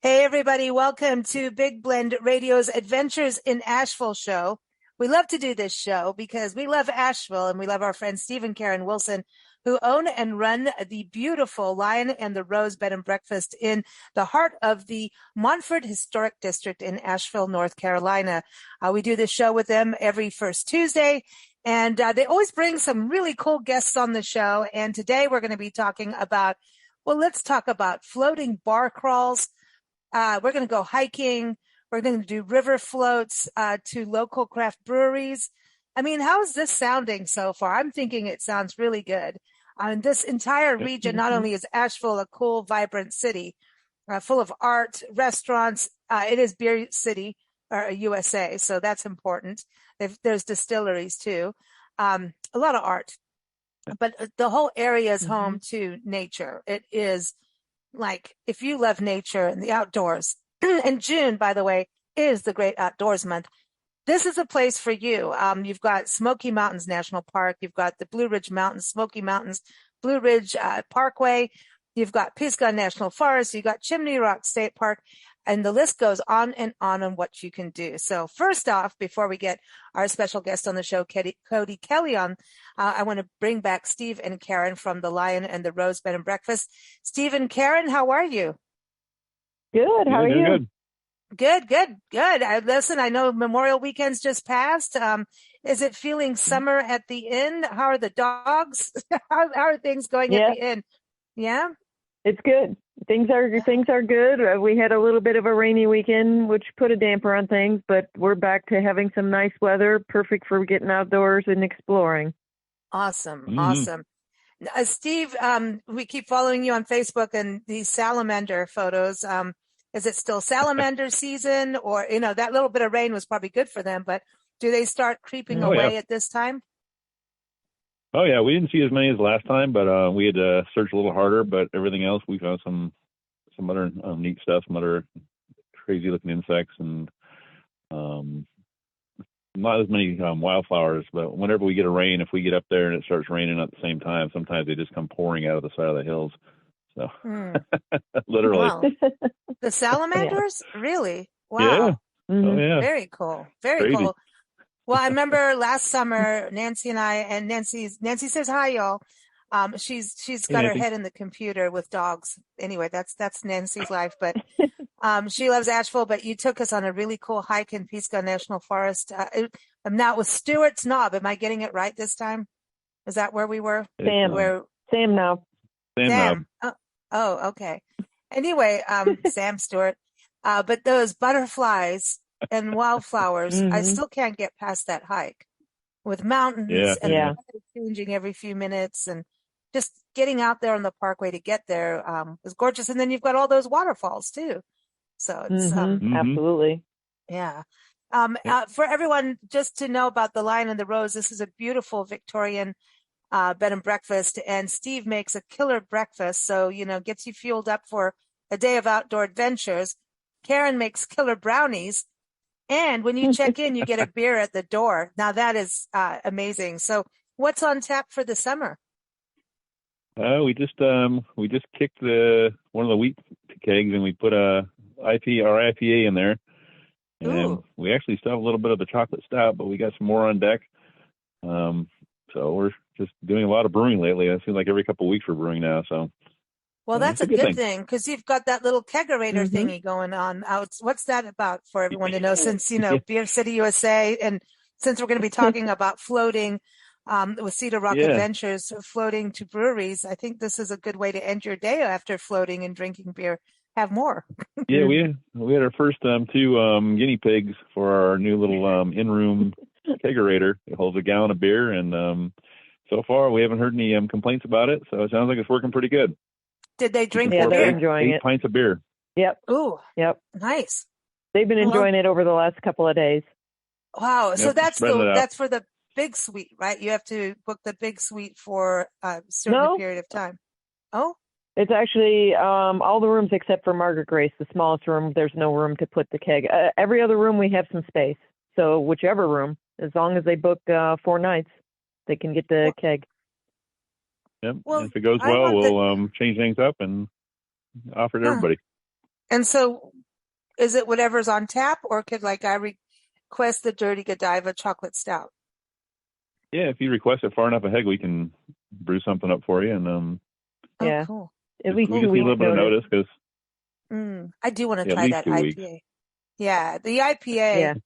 Hey, everybody. Welcome to Big Blend Radio's Adventures in Asheville show. We love to do this show because we love Asheville and we love our friends Steve and Karen Wilson, who own and run the beautiful Lion and the Rose Bed and Breakfast in the heart of the Montford Historic District in Asheville, North Carolina. We do this show with them every first Tuesday, and they always bring some really cool guests on the show. And today we're going to be talking about, let's talk about floating bar crawls. We're going to go hiking. We're going to do river floats to local craft breweries. I mean, how is this sounding so far? I'm thinking it sounds really good. This entire region, not only is Asheville a cool, vibrant city full of art, restaurants, it is Beer City, or USA, so that's important. There's distilleries too, a lot of art. But the whole area is home to nature. It is like, if you love nature and the outdoors, and June, by the way, is the great outdoors month, this is a place for you. You've got Smoky Mountains National Park. You've got the Blue Ridge Mountains, Smoky Mountains, Blue Ridge Parkway. You've got Pisgah National Forest. You've got Chimney Rock State Park. And the list goes on what you can do. So first off, before we get our special guest on the show, Cody Kelly, on, I want to bring back Steve and Karen from the Lion and the Rose Bed and Breakfast. Steve and Karen, how are you? Good. How are you? Good. Listen, I know Memorial Weekend's just passed. Is it feeling summer at the inn? How are the dogs? how are things going at the inn? Yeah? It's good. Things are good. We had a little bit of a rainy weekend, which put a damper on things, but we're back to having some nice weather, perfect for getting outdoors and exploring. Awesome. Steve, we keep following you on Facebook and these salamander photos. Is it still salamander season, or, that little bit of rain was probably good for them, but do they start creeping away at this time? Oh, yeah. We didn't see as many as last time, but we had to search a little harder. But everything else, we found some other neat stuff, some other crazy-looking insects, and not as many wildflowers. But whenever we get a rain, if we get up there and it starts raining at the same time, sometimes they just come pouring out of the side of the hills. So, literally. Wow. The salamanders? Really? Wow. Yeah. Oh, yeah. Very cool. Very cool. Well, I remember last summer, Nancy and I, and Nancy says hi, y'all. She's got her head in the computer with dogs. Anyway, that's Nancy's life. But she loves Asheville. But you took us on a really cool hike in Pisgah National Forest. I'm now with Stewart's Knob. Am I getting it right this time? Is that where we were? Sam Knob. Sam Knob. Oh, okay. Anyway, Sam Stewart. But those butterflies and wildflowers, I still can't get past that hike with mountains and the weather changing every few minutes, and just getting out there on the parkway to get there is gorgeous. And then you've got all those waterfalls too. So it's absolutely. Yeah. For everyone just to know about the Lion and the Rose, this is a beautiful Victorian bed and breakfast, and Steve makes a killer breakfast. So, gets you fueled up for a day of outdoor adventures. Karen makes killer brownies. And when you check in, you get a beer at the door. Now that is amazing. So what's on tap for the summer? We just kicked one of the wheat kegs, and we put our IPA in there. And we actually still have a little bit of the chocolate stout, but we got some more on deck. So we're just doing a lot of brewing lately. It seems like every couple of weeks we're brewing now. So. Well, that's a good thing, because you've got that little kegerator thingy going on. What's that about for everyone to know, since, Beer City, USA, and since we're going to be talking about floating with Cedar Rock Adventures, floating to breweries, I think this is a good way to end your day after floating and drinking beer. Have more. Yeah, we had our first two guinea pigs for our new little in-room kegerator. It holds a gallon of beer, and so far we haven't heard any complaints about it, so it sounds like it's working pretty good. Did they drink the beer? They're enjoying it. 8 pints of beer. Yep. Ooh. Yep. Nice. They've been enjoying it over the last couple of days. Wow. Yep. So that's for the big suite, right? You have to book the big suite for a certain period of time. Oh? It's actually all the rooms except for Margaret Grace, the smallest room. There's no room to put the keg. Every other room we have some space. So whichever room, as long as they book 4 nights, they can get the keg. Yep. Well, and if it goes well, we'll change things up and offer it to everybody. And so is it whatever's on tap, or could like I request the Dirty Godiva chocolate stout? Yeah, if you request it far enough ahead, we can brew something up for you. And yeah, cool. At least we just need a little bit of notice because I do want to at try least that 2 IPA. weeks. Yeah, the IPA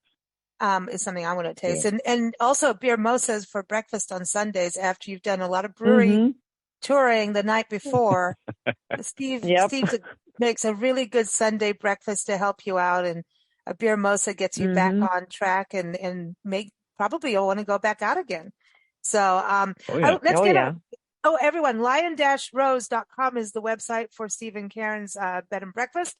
is something I want to taste, and also beer mimosas for breakfast on Sundays after you've done a lot of brewery touring the night before. Steve makes a really good Sunday breakfast to help you out, and a beer mimosa gets you back on track, and probably you'll want to go back out again. So everyone, lion-rose.com is the website for Steve and Karen's bed and breakfast,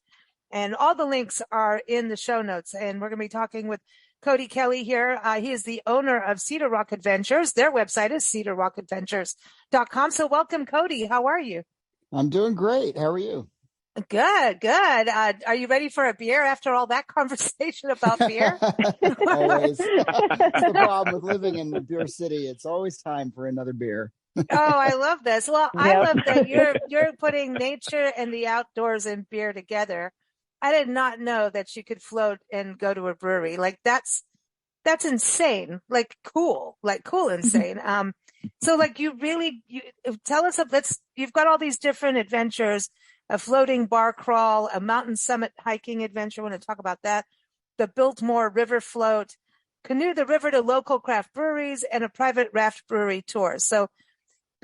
and all the links are in the show notes. And we're going to be talking with Cody Kelly here. He is the owner of Cedar Rock Adventures. Their website is cedarrockadventures.com. So welcome, Cody. How are you? I'm doing great. How are you? Good. Are you ready for a beer after all that conversation about beer? Always. That's the problem with living in Beer City. It's always time for another beer. Oh, I love this. Well, I love that you're putting nature and the outdoors and beer together. I did not know that you could float and go to a brewery. Like that's insane. Like cool insane. So like you tell us you've got all these different adventures, a floating bar crawl, a mountain summit hiking adventure. I want to talk about that. The Biltmore River float, canoe the river to local craft breweries, and a private raft brewery tour. So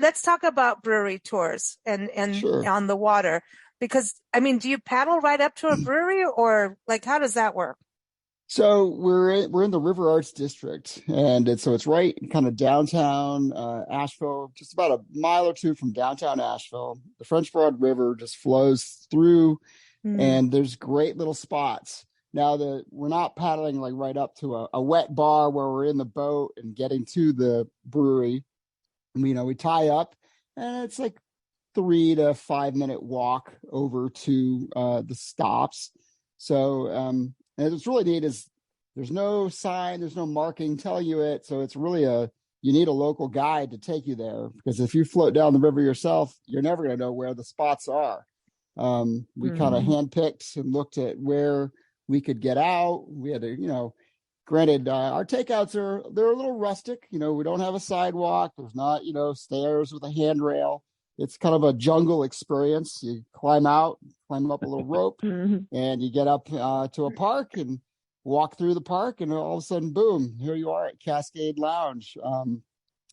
let's talk about brewery tours and Sure. on the water, because I mean, do you paddle right up to a brewery, or like how does that work? So we're in the River Arts District, and it's right kind of downtown Asheville, just about a mile or two from downtown Asheville. The French Broad River just flows through, and there's great little spots. Now we're not paddling like right up to a wet bar where we're in the boat and getting to the brewery. We tie up, and it's like 3 to 5 minute walk over to the stops. So and what's really neat is there's no sign, there's no marking telling you it. So it's really you need a local guide to take you there, because if you float down the river yourself, you're never going to know where the spots are. We kind of handpicked and looked at where we could get out. We had to, granted, our takeouts they're a little rustic. We don't have a sidewalk. There's not, stairs with a handrail. It's kind of a jungle experience. You climb up a little rope, and you get up to a park and walk through the park, and all of a sudden, boom, here you are at Cascade Lounge.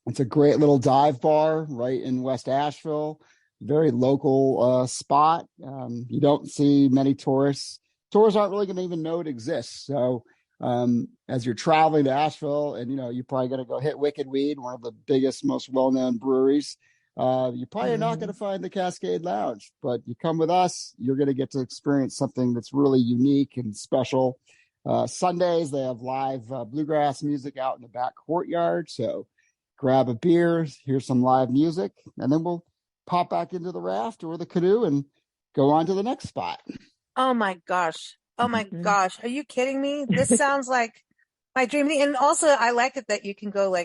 It's a great little dive bar right in West Asheville, very local spot. You don't see many tourists. Tourists aren't really going to even know it exists. So as you're traveling to Asheville, and you're probably going to go hit Wicked Weed, one of the biggest, most well-known breweries. You probably are not going to find the Cascade Lounge, but you come with us, you're going to get to experience something that's really unique and special. Sundays, they have live bluegrass music out in the back courtyard. So grab a beer, hear some live music, and then we'll pop back into the raft or the canoe and go on to the next spot. Oh my gosh. Are you kidding me? This sounds like my dream. And also I like it that you can go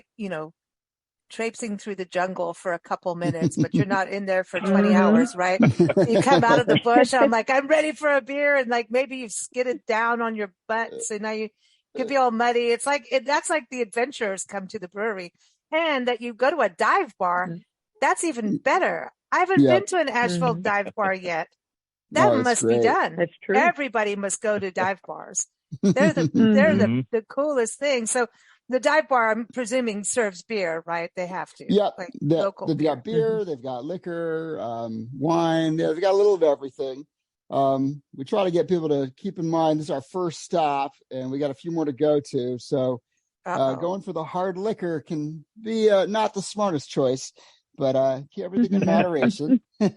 traipsing through the jungle for a couple minutes, but you're not in there for 20 hours, right? You come out of the bush. I'm like, I'm ready for a beer. And like, maybe you've skidded down on your butt. So now you could be all muddy. It's like, that's like the adventurers come to the brewery, and that you go to a dive bar. That's even better. I haven't been to an Asheville dive bar yet. That must be done. That's true. Everybody must go to dive bars. They're the coolest thing. So the dive bar, I'm presuming, serves beer, right? They have to. Yeah, local they've got beer, they've got liquor, wine. They've got a little of everything. We try to get people to keep in mind this is our first stop, and we got a few more to go to. So going for the hard liquor can be not the smartest choice, but keep everything in moderation. Well,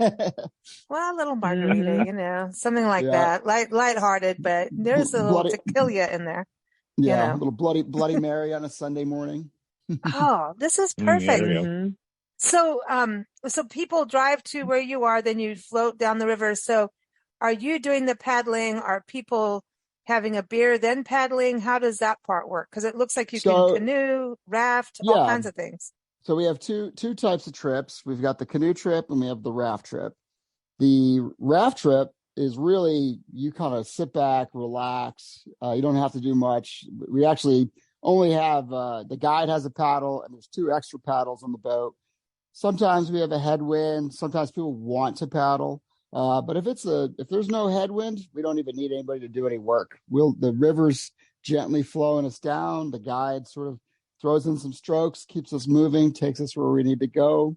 a little margarita, something like that, lighthearted, but there's a little tequila in there. Yeah, a little Bloody Mary on a Sunday morning. Oh, this is perfect. So, so people drive to where you are, then you float down the river. So, are you doing the paddling? Are people having a beer then paddling? How does that part work? Because it looks like you can canoe, raft, all kinds of things. So we have two types of trips. We've got the canoe trip and we have the raft trip. The raft trip is really, you kind of sit back, relax. You don't have to do much. We actually only have, the guide has a paddle and there's 2 extra paddles on the boat. Sometimes we have a headwind. Sometimes people want to paddle. But if there's no headwind, we don't even need anybody to do any work. The river's gently flowing us down. The guide sort of throws in some strokes, keeps us moving, takes us where we need to go.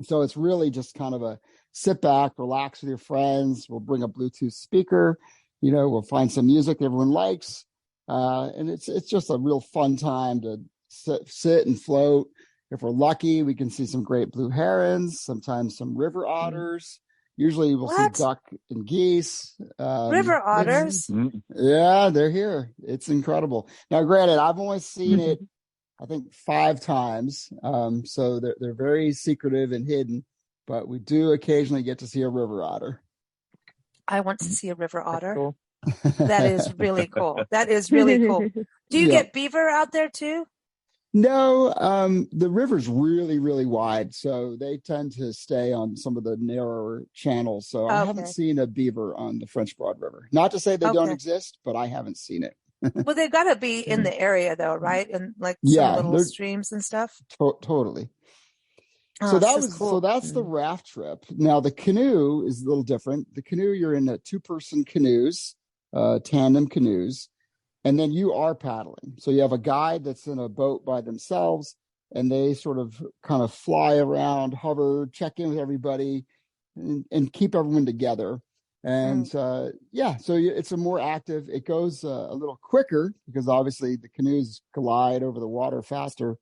So it's really just kind of a sit back, relax with your friends. We'll bring a Bluetooth speaker. We'll find some music everyone likes. And it's just a real fun time to sit and float. If we're lucky, we can see some great blue herons, sometimes some river otters. Usually we'll see duck and geese. River otters? Yeah, they're here. It's incredible. Now, granted, I've only seen it, I think, 5 times. So they're very secretive and hidden, but we do occasionally get to see a river otter. I want to see a river otter. Cool. That is really cool. That is really cool. Do you get beaver out there too? No, the river's really, really wide, so they tend to stay on some of the narrower channels. So I haven't seen a beaver on the French Broad River. Not to say they don't exist, but I haven't seen it. Well, they've got to be in the area though, right? And like some little streams and stuff. Totally. Oh, so cool. So that's the raft trip. Now the canoe is a little different. The canoe, you're in 2-person canoes, tandem canoes. And then you are paddling. So you have a guide that's in a boat by themselves, and they sort of kind of fly around, hover, check in with everybody, and keep everyone together. And so it's a more active, it goes a little quicker because obviously the canoes glide over the water faster.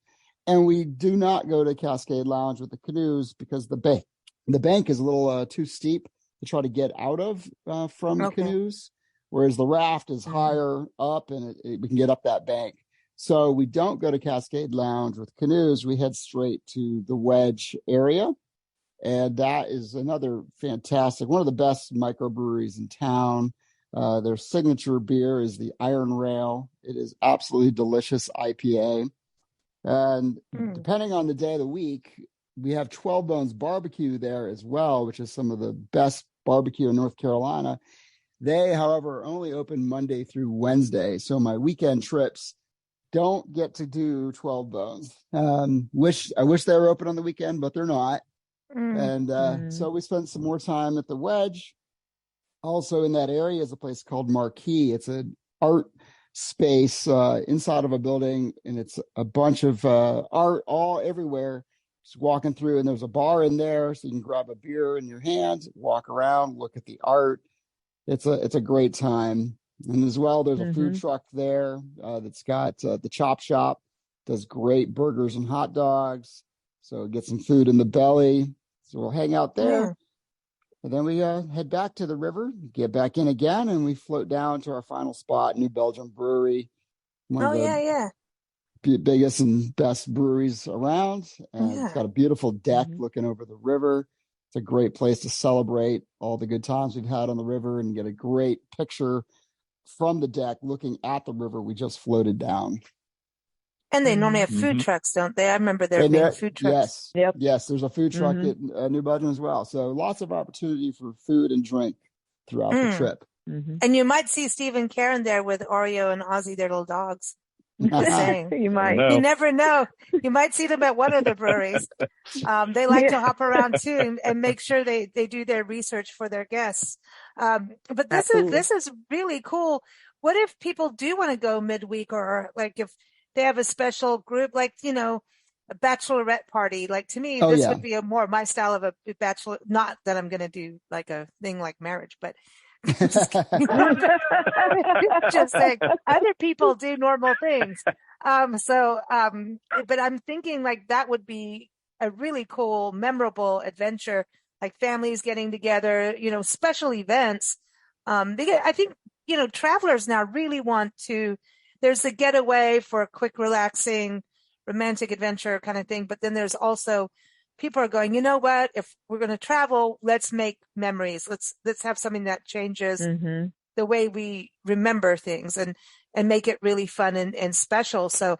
And we do not go to Cascade Lounge with the canoes because the bank is a little too steep to try to get out of from canoes. Whereas the raft is higher up and we can get up that bank. So we don't go to Cascade Lounge with canoes. We head straight to the Wedge area. And that is another fantastic, one of the best microbreweries in town. Their signature beer is the Iron Rail. It is absolutely delicious IPA. And depending on the day of the week, we have 12 Bones Barbecue there as well, which is some of the best barbecue in North Carolina. They, however, only open Monday through Wednesday. So my weekend trips don't get to do 12 Bones. I wish they were open on the weekend, but they're not. And so we spent some more time at the Wedge. Also in that area is a place called Marquee. It's an art space inside of a building, and it's a bunch of art all everywhere. Just walking through, and there's a bar in there, so you can grab a beer in your hand, walk around, look at the art. It's a great time. And as well, there's a food truck there that's got the Chop Shop, does great burgers and hot dogs. So get some food in the belly. So we'll hang out there. Yeah. And then we head back to the river, get back in again, and we float down to our final spot, New Belgium Brewery. Biggest and best breweries around. And it's got a beautiful deck looking over the river. It's a great place to celebrate all the good times we've had on the river and get a great picture from the deck looking at the river we just floated down. And they normally have food trucks, don't they? I remember there being food trucks. Yes, there's a food truck at New Belgium as well. So lots of opportunity for food and drink throughout the trip. And you might see Steve and Karen there with Oreo and Ozzy, their little dogs. Just saying. You might. You never know. You might see them at one of the breweries. They like to hop around too and make sure they do their research for their guests. But this is really cool. What if people do want to go midweek, or like if they have a special group, like, a bachelorette party? Like, to me, this would be more my style of a bachelor. Not that I'm going to do like a thing like marriage, but just saying other people do normal things. But I'm thinking like that would be a really cool, memorable adventure, like families getting together, special events. I think, travelers now really want to, there's the getaway for a quick, relaxing, romantic adventure kind of thing. But then there's also people are going, you know what, if we're going to travel, let's make memories. Let's have something that changes the way we remember things and make it really fun and special. So,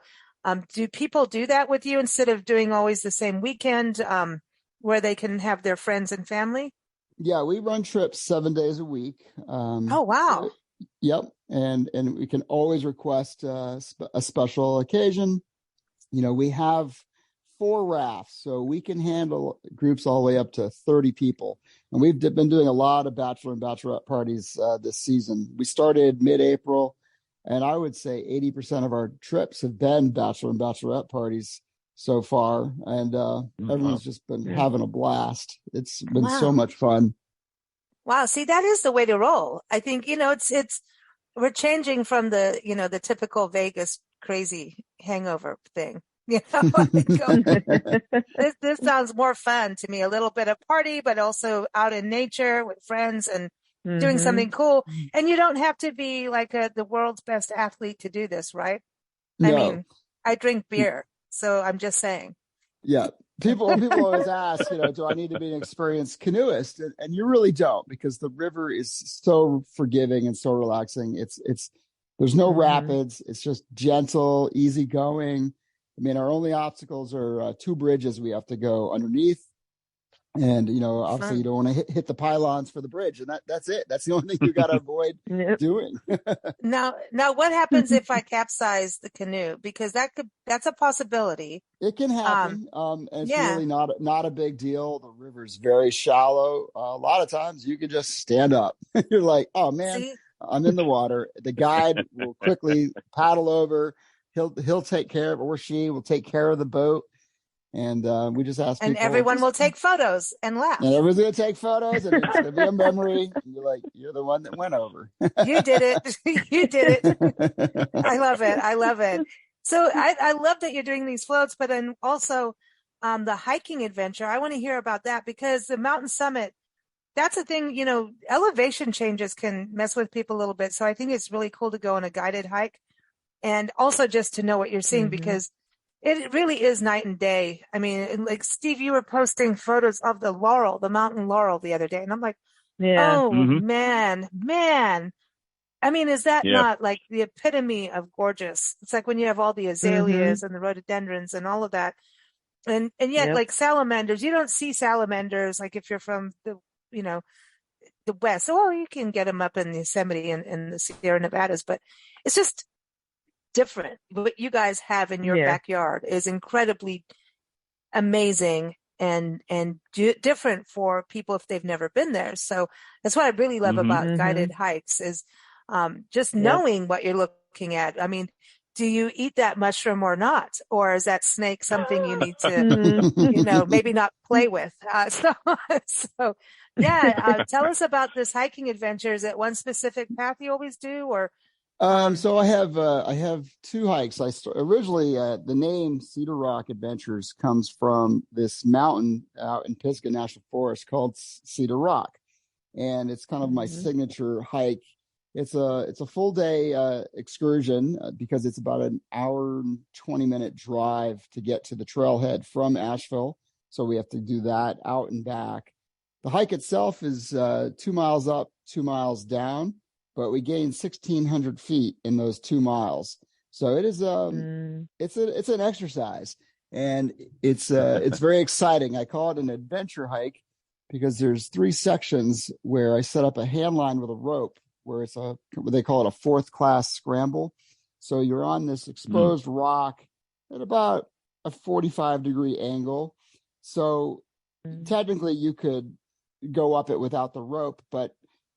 do people do that with you instead of doing always the same weekend, where they can have their friends and family? Yeah, we run trips 7 days a week. Oh, wow. Yep, and we can always request a special occasion. We have 4 rafts, so we can handle groups all the way up to 30 people. And we've been doing a lot of bachelor and bachelorette parties this season. We started mid-April, and I would say 80% of our trips have been bachelor and bachelorette parties so far. And everyone's just been having a blast. It's been so much fun. Wow. See, that is the way to roll. I think, we're changing from the typical Vegas crazy hangover thing. This sounds more fun to me. A little bit of party, but also out in nature with friends and doing something cool. And you don't have to be like the world's best athlete to do this, right? No. I mean, I drink beer, so I'm just saying. Yeah. People always ask, do I need to be an experienced canoeist? And you really don't, because the river is so forgiving and so relaxing. There's no rapids. It's just gentle, easy going. I mean, our only obstacles are 2 bridges we have to go underneath. And, obviously you don't want to hit the pylons for the bridge. And that's it. That's the only thing you got to avoid doing. Now, what happens if I capsize the canoe? Because that's a possibility. It can happen. It's really not a big deal. The river's very shallow. A lot of times you can just stand up. You're like, oh man, see? I'm in the water. The guide will quickly paddle over. He'll take care of, or she will take care of the boat. And we just ask and people. And everyone will take photos and laugh. And everyone's going to take photos, and it's going to be a memory. You're like, you're the one that went over. You did it. You did it. I love it. I love it. So I love that you're doing these floats, but then also the hiking adventure. I want to hear about that, because the mountain summit, that's a thing, elevation changes can mess with people a little bit. So I think it's really cool to go on a guided hike, and also just to know what you're seeing, because it really is night and day. I mean, like Steve, you were posting photos of the mountain laurel the other day. And I'm like, oh man. I mean, is that not like the epitome of gorgeous? It's like when you have all the azaleas and the rhododendrons and all of that. And yet like salamanders, you don't see salamanders. Like if you're from the West, so you can get them up in Yosemite and the Sierra Nevadas, but it's just different. What you guys have in your backyard is incredibly amazing and different for people if they've never been there. So that's what I really love about guided hikes is just knowing what you're looking at. I mean, do you eat that mushroom or not? Or is that snake something you need to, maybe not play with? So tell us about this hiking adventure. Is it one specific path you always do, or? So I have 2 hikes. Originally the name Cedar Rock Adventures comes from this mountain out in Pisgah National Forest called Cedar Rock, and it's kind of my signature hike. It's a full day excursion because it's about an hour and 20-minute drive to get to the trailhead from Asheville. So we have to do that out and back. The hike itself is 2 miles up, 2 miles down, but we gain 1,600 feet in those 2 miles. So it is it's an exercise, and it's very exciting. I call it an adventure hike because there's 3 sections where I set up a hand line with a rope, where it's they call it a 4th class scramble. So you're on this exposed rock at about a 45-degree angle. So technically you could go up it without the rope, but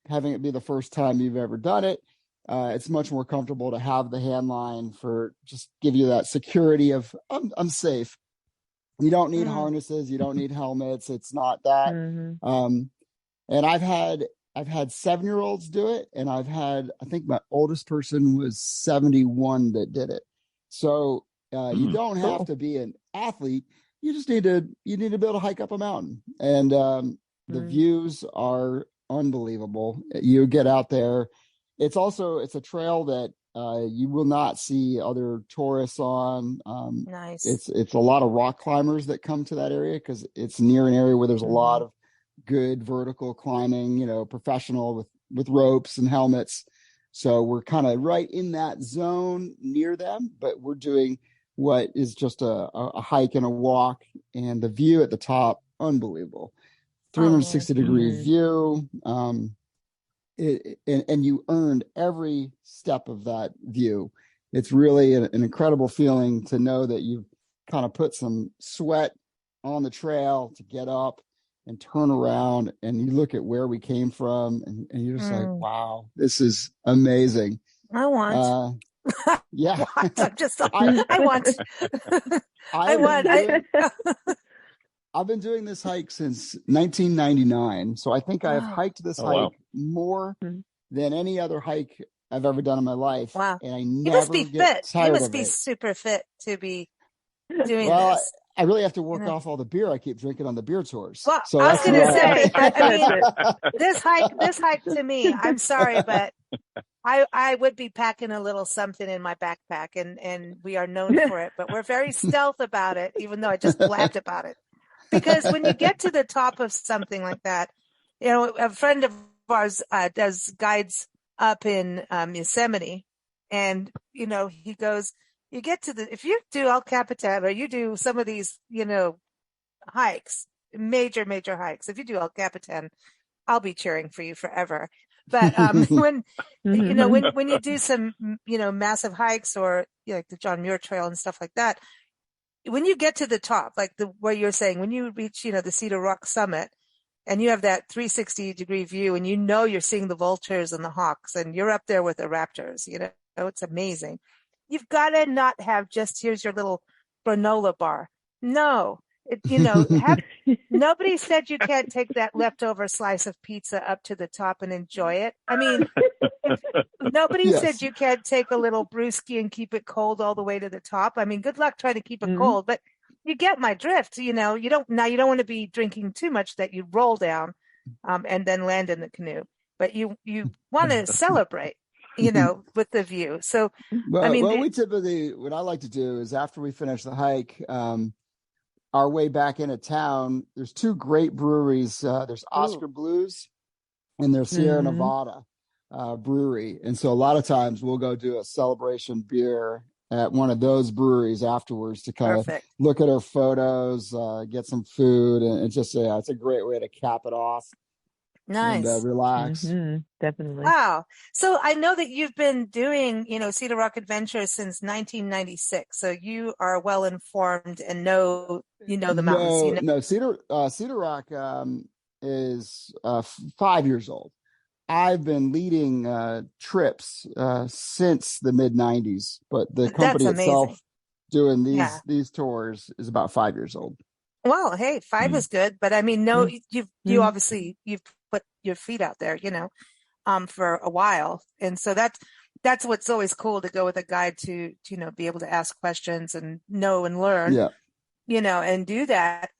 having it be the first time you've ever done it, it's much more comfortable to have the hand line for just give you that security of I'm safe. You don't need harnesses, you don't need helmets. It's not that. And I've had 7-year-olds do it, and I think my oldest person was 71 that did it. So you don't have to be an athlete. You just need to be able to hike up a mountain, and the views are unbelievable. You get out there. It's a trail that you will not see other tourists on. Nice. It's a lot of rock climbers that come to that area because it's near an area where there's a lot of good vertical climbing, professional with ropes and helmets. So we're kind of right in that zone near them, but we're doing what is just a hike and a walk, and the view at the top, unbelievable. 360-degree Mhm. view. And you earned every step of that view. It's really an incredible feeling to know that you've kind of put some sweat on the trail to get up and turn around, and you look at where we came from, and you're just like, wow, this is amazing. I want. Yeah. I'm just, I want. I want. I've been doing this hike since 1999. So I think I have Wow. hiked this Oh, wow. hike more Mhm. than any other hike I've ever done in my life. Wow. And I You must be never get fit. You tired must of be it. super fit to be doing Well, this. I really have to work off all the beer I keep drinking on the beer tours. Well, So I was that's going to why. say, but I mean, That's this hike to me, I'm sorry, but I would be packing a little something in my backpack, and we are known for it, but we're very stealth about it, even though I just blabbed about it. Because when you get to the top of something like that, you know, a friend of ours does guides up in Yosemite, and you know, he goes, you get to if you do El Capitan or you do some of these, you know, hikes, major hikes. If you do El Capitan, I'll be cheering for you forever. But when you know when you do some you know massive hikes or you know, like the John Muir Trail and stuff like that, when you get to the top, like where you're saying, when you reach you know the Cedar Rock summit, and you have that 360-degree view, and you know you're seeing the vultures and the hawks, and you're up there with the raptors. You know it's amazing. You've got to not have just here's your little granola bar. No, you know, nobody said you can't take that leftover slice of pizza up to the top and enjoy it. I mean, nobody said Yes. you can't take a little brewski and keep it cold all the way to the top. I mean, good luck trying to keep it Mhm. cold, but you get my drift. You know, you don't want to be drinking too much that you roll down, and then land in the canoe, but you want to celebrate, you know, with the view. So, I mean, Well, we typically, what I like to do is after we finish the hike, our way back into town, there's two great breweries. There's Oscar Blues and there's Sierra Mhm. Nevada brewery. And so a lot of times we'll go do a celebration beer at one of those breweries afterwards to kind of perfect. look at our photos, get some food, and just it's a great way to cap it off and Nice. relax. Mhm. Definitely. Wow. So I know that you've been doing, you know, Cedar Rock Adventures since 1996. So you are well informed and know, you know, the mountains, you know. No, Cedar Rock is 5 years old. I've been leading trips since the mid '90s, but the That's company amazing. itself doing Yeah. these tours is about 5 years old. Well, hey, 5 Mm. is good, but I mean, no, you Mhm. obviously you've put your feet out there, you know, for a while. And so that's what's always cool to go with a guide to, you know, be able to ask questions and know and learn, Yeah. you know, and do that.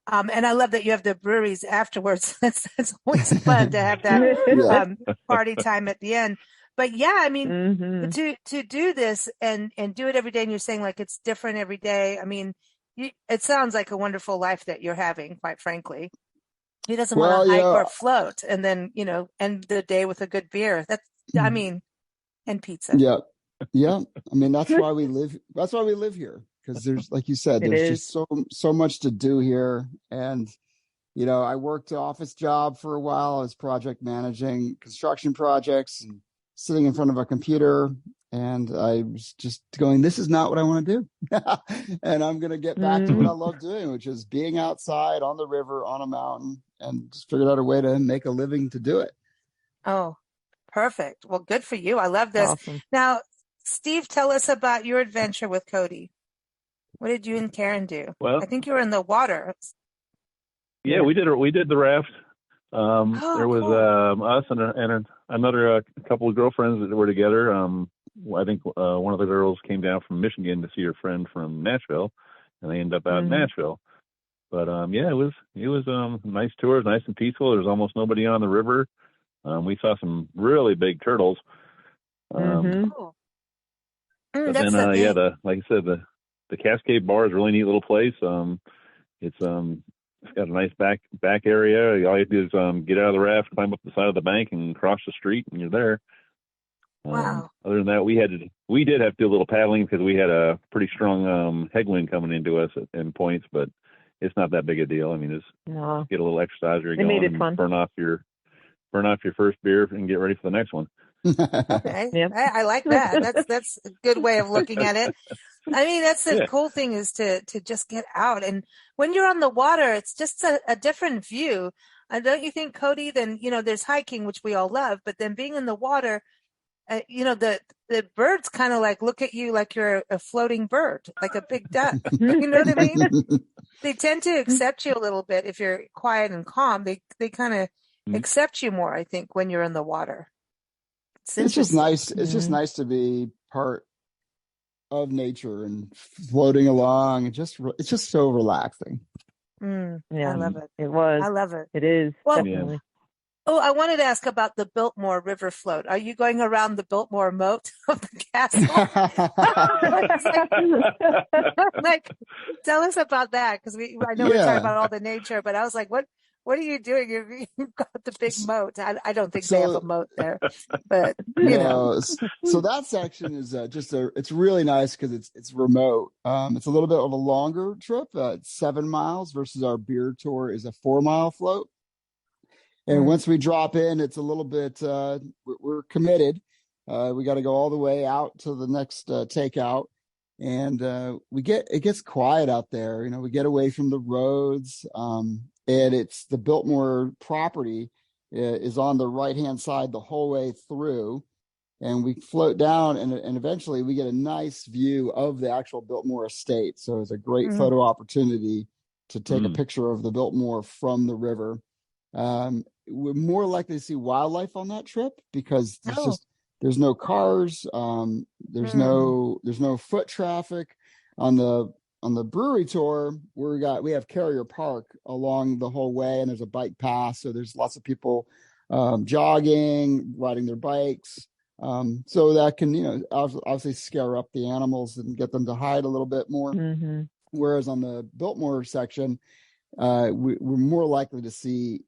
And I love that you have the breweries afterwards. That's always fun to have that Yeah. party time at the end. But yeah, I mean, Mhm. to do this and do it every day, and you're saying like it's different every day. I mean, it sounds like a wonderful life that you're having, quite frankly. Who doesn't want to Well, hike or float and then, you know, end the day with a good beer? I mm, mean, and pizza. yeah. Yeah. I mean, that's why we live. That's why we live here, because there's, like you said, It there's is. just so much to do here. And I worked an office job for a while. I was project managing construction projects and sitting in front of a computer. And I was just going, this is not what I want to do. And I'm going to get back to what I Mhm. love doing, which is being outside on the river, on a mountain, and just figured out a way to make a living to do it. Oh, perfect. Well, good for you. I love this. Awesome. Now, Steve, tell us about your adventure with Cody. What did you and Karen do? Well, I think you were in the water. yeah, Yeah. we did the raft. Oh, There was cool. us and another couple of girlfriends that were together. I think one of the girls came down from Michigan to see her friend from Nashville, and they ended up out in Mhm. Nashville. But yeah, it was a nice tour. It was nice and peaceful. There was almost nobody on the river. We saw some really big turtles. Mhm. Cool. But That's then the yeah, thing. like I said, the Cascade Bar is a really neat little place. It's it's got a nice back area. All you have to do is get out of the raft, climb up the side of the bank, and cross the street, and you're there. Wow. Other than that, we did have to do a little paddling because we had a pretty strong headwind coming into us in points, but it's not that big a deal. I mean, just No. get a little exercise or They made it fun. burn off your first beer and get ready for the next one. Okay. Yep. I like that. That's a good way of looking at it. I mean, that's the Yeah. cool thing is to just get out. And when you're on the water, it's just a different view. Don't you think, Cody? Then, there's hiking, which we all love, but then being in the water, the birds kind of like look at you like you're a floating bird, like a big duck. You know what I mean? They tend to accept you a little bit if you're quiet and calm. They kind of accept you more, I think, when you're in the water. It's just nice. It's just nice to be part of nature and floating along. It's just so relaxing. Yeah, I love it. It was. I love it. It is. Well, definitely. Oh, I wanted to ask about the Biltmore River float. Are you going around the Biltmore moat of the castle? like, tell us about that, because I know we're talking about all the nature, but I was like, what are you doing? You've got the big moat. I don't think they have a moat there, but So that section is it's really nice because it's remote. It's a little bit of a longer trip. It's 7 miles versus our beer tour is a 4-mile float. And once we drop in, it's a little bit, we're committed. We got to go all the way out to the next takeout. And it gets quiet out there. We get away from the roads. And it's the Biltmore property is on the right-hand side the whole way through. And we float down and eventually we get a nice view of the actual Biltmore estate. So it's a great photo opportunity to take a picture of the Biltmore from the river. We're more likely to see wildlife on that trip because there's no cars, there's no foot traffic. On the brewery tour, we have Carrier Park along the whole way, and there's a bike path, so there's lots of people jogging, riding their bikes, so that can obviously scare up the animals and get them to hide a little bit more. Whereas on the Biltmore section, we're more likely to see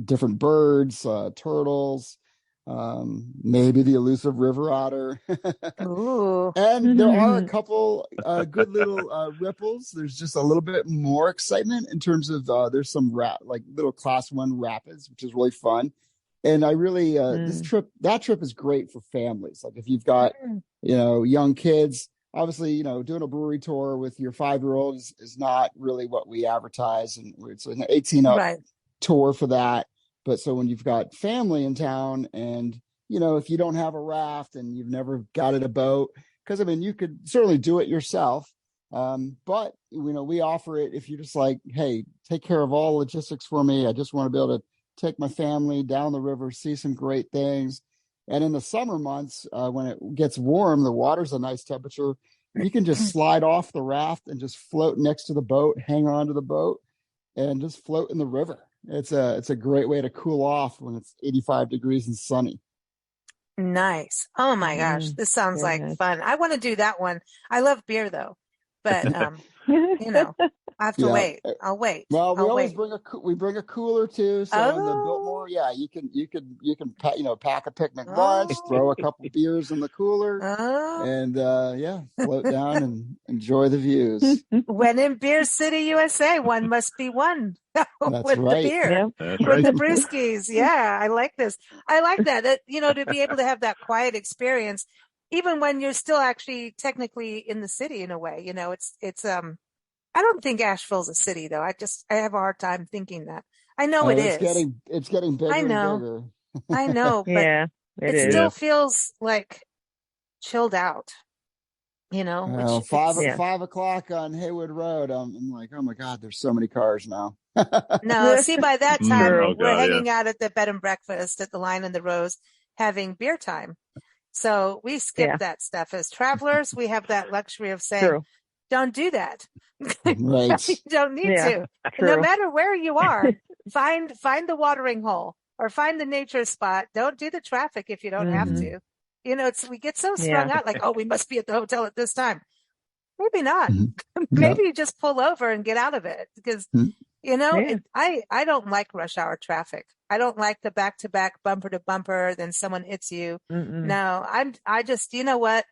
different birds, turtles, maybe the elusive river otter. And there are a couple good little ripples. There's just a little bit more excitement in terms of there's some little class 1 rapids, which is really fun. And I really that trip is great for families. Like if you've got young kids. Obviously, doing a brewery tour with your 5-year-old is not really what we advertise, and it's an 18 up tour for that. But so when you've got family in town and, if you don't have a raft and you've never got a boat, because you could certainly do it yourself. But, we offer it if you're just like, hey, take care of all logistics for me. I just want to be able to take my family down the river, see some great things. And in the summer months, when it gets warm, the water's a nice temperature. You can just slide off the raft and just float next to the boat, hang on to the boat, and just float in the river. It's a great way to cool off when it's 85 degrees and sunny. Nice. Oh my gosh, this sounds like fun. I want to do that one. I love beer though, but I have to wait. I'll wait. Well, we always bring a cooler too. So in the Biltmore, you can pack a picnic lunch, throw a couple beers in the cooler, and float down and enjoy the views. When in Beer City, USA, one must be one. That's with right. the beer, yeah, that's with right. the brewskis. Yeah, I like this. I like that. To be able to have that quiet experience, even when you're still actually technically in the city in a way. It's I don't think Asheville's a city though. I have a hard time thinking that. I know it is. It's getting bigger and bigger. I know, but it still feels like chilled out. 5 o'clock on Haywood Road. I'm like, oh my God, there's so many cars now. No, see, by that time we're hanging out at the bed and breakfast at the Lion and the Rose, having beer time. So we skip that stuff. As travelers, we have that luxury of saying, don't do that. Right. You don't need to. No matter where you are, find the watering hole or find the nature spot. Don't do the traffic if you don't have to. We get so strung out, like, oh, we must be at the hotel at this time. Maybe not. Maybe you just pull over and get out of it because, I don't like rush hour traffic. I don't like the back-to-back bumper to bumper. Then someone hits you. No, I just, you know what?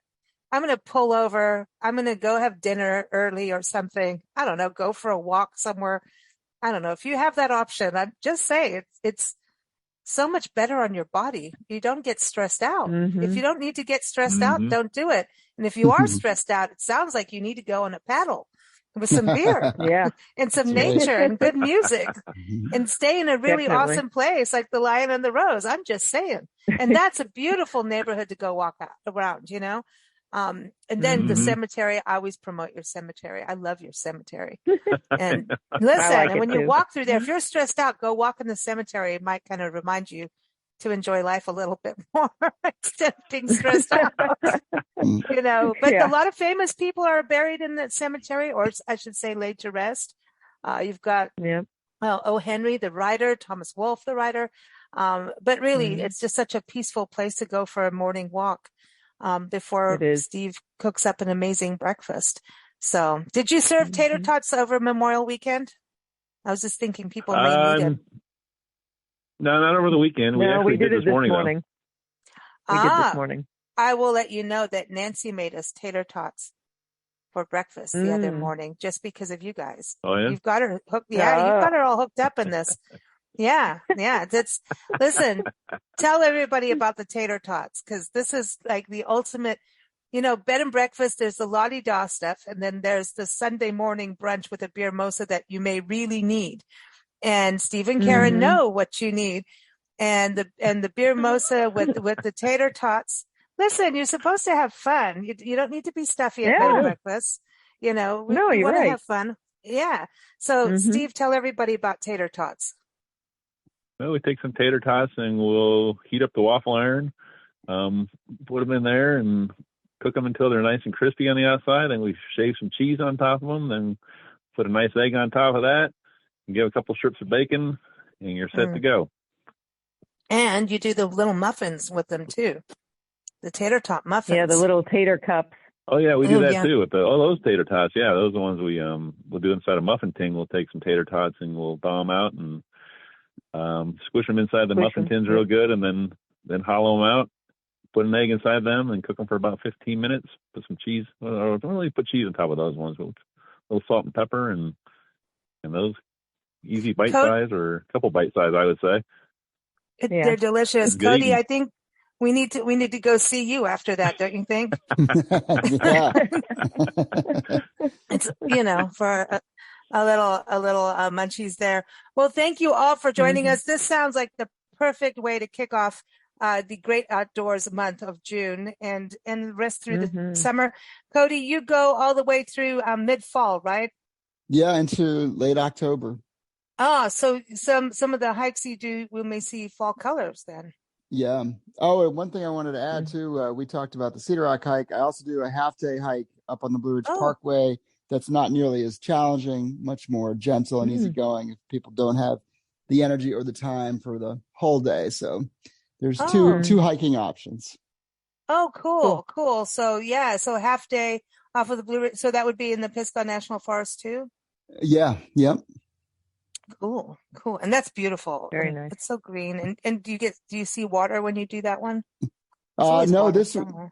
I'm going to pull over. I'm going to go have dinner early or something. I don't know, go for a walk somewhere. I don't know. If you have that option, I'm just saying it's so much better on your body. You don't get stressed out. If you don't need to get stressed out, don't do it. And if you are stressed out, it sounds like you need to go on a paddle with some beer and some nature and good music and stay in a really awesome place like the Lion and the Rose. I'm just saying. And that's a beautiful neighborhood to go walk around, you know? And then the cemetery, I always promote your cemetery. I love your cemetery. And listen, and when you walk through there, if you're stressed out, go walk in the cemetery. It might kind of remind you to enjoy life a little bit more instead of being stressed out. You know, but a lot of famous people are buried in that cemetery, or I should say laid to rest. You've got O. Henry, the writer, Thomas Wolfe, the writer. But really, it's just such a peaceful place to go for a morning walk before Steve cooks up an amazing breakfast. So did you serve tater tots over Memorial Weekend? I was just thinking people may need it. No, not over the weekend. We did it this morning. We did this morning. I will let you know that Nancy made us tater tots for breakfast the other morning just because of you guys. Oh, yeah? You've got her hooked. Yeah, you've got her all hooked up in this. Yeah. Listen, tell everybody about the tater tots, because this is like the ultimate, you know, bed and breakfast. There's the la-di-da stuff, and then there's the Sunday morning brunch with a beer mosa that you may really need. And Steve and Karen know what you need. And the beer mosa with the tater tots. Listen, you're supposed to have fun. You don't need to be stuffy at bed and breakfast. You know, we want to have fun. Yeah. So Steve, tell everybody about tater tots. Well, we take some tater tots and we'll heat up the waffle iron, put them in there and cook them until they're nice and crispy on the outside. And we shave some cheese on top of them, then put a nice egg on top of that, and give a couple strips of bacon, and you're set to go. And you do the little muffins with them too. The tater tot muffins. Yeah, the little tater cups. Oh yeah, we do that too with those tater tots. Yeah, those are the ones we'll do inside a muffin tin. We'll take some tater tots and we'll thaw them out and squish them inside the muffin tins real good, and then hollow them out, put an egg inside them, and cook them for about 15 minutes. Put some cheese. Don't really put cheese on top of those ones, but a little salt and pepper, and those easy bite size or a couple bite size, I would say. They're delicious. Cody, I think we need to go see you after that, don't you think? It's, you know, for a little munchies there. Well, thank you all for joining us. This sounds like the perfect way to kick off the Great Outdoors month of June and the rest through the summer. Cody, you go all the way through mid-fall, right? Yeah, into late October. So some of the hikes you do, we may see fall colors then. Yeah. Oh, and one thing I wanted to add too, we talked about the Cedar Rock hike. I also do a half-day hike up on the Blue Ridge Parkway. That's not nearly as challenging, much more gentle and easygoing if people don't have the energy or the time for the whole day. So there's two hiking options. Oh, cool. So so half day off of the Blue Ridge. So that would be in the Pisgah National Forest too? Yeah. Yep. Cool. And that's beautiful. Very nice. It's so green. And do you see water when you do that one? No, this one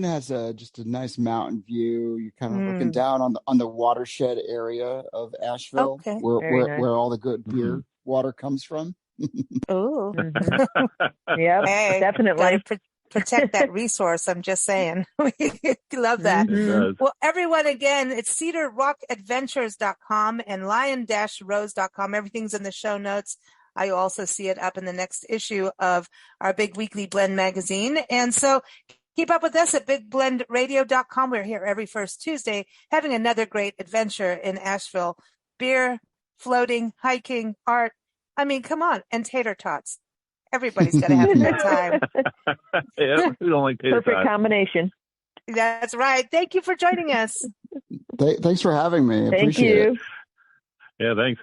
has just a nice mountain view. You're kind of looking down on the watershed area of Asheville, where all the good beer water comes from. Oh, yeah, definitely. Protect that resource. I'm just saying. We love that. Well, everyone, again, it's cedarrockadventures.com and lion-rose.com. Everything's in the show notes. I also see it up in the next issue of our big weekly blend magazine. And so keep up with us at bigblendradio.com. We're here every first Tuesday having another great adventure in Asheville. Beer, floating, hiking, art. I mean, come on. And tater tots. Everybody's got to have a good time. Yeah, we don't like tater tots. Perfect combination. That's right. Thank you for joining us. Thanks for having me. I appreciate it. Yeah, thanks.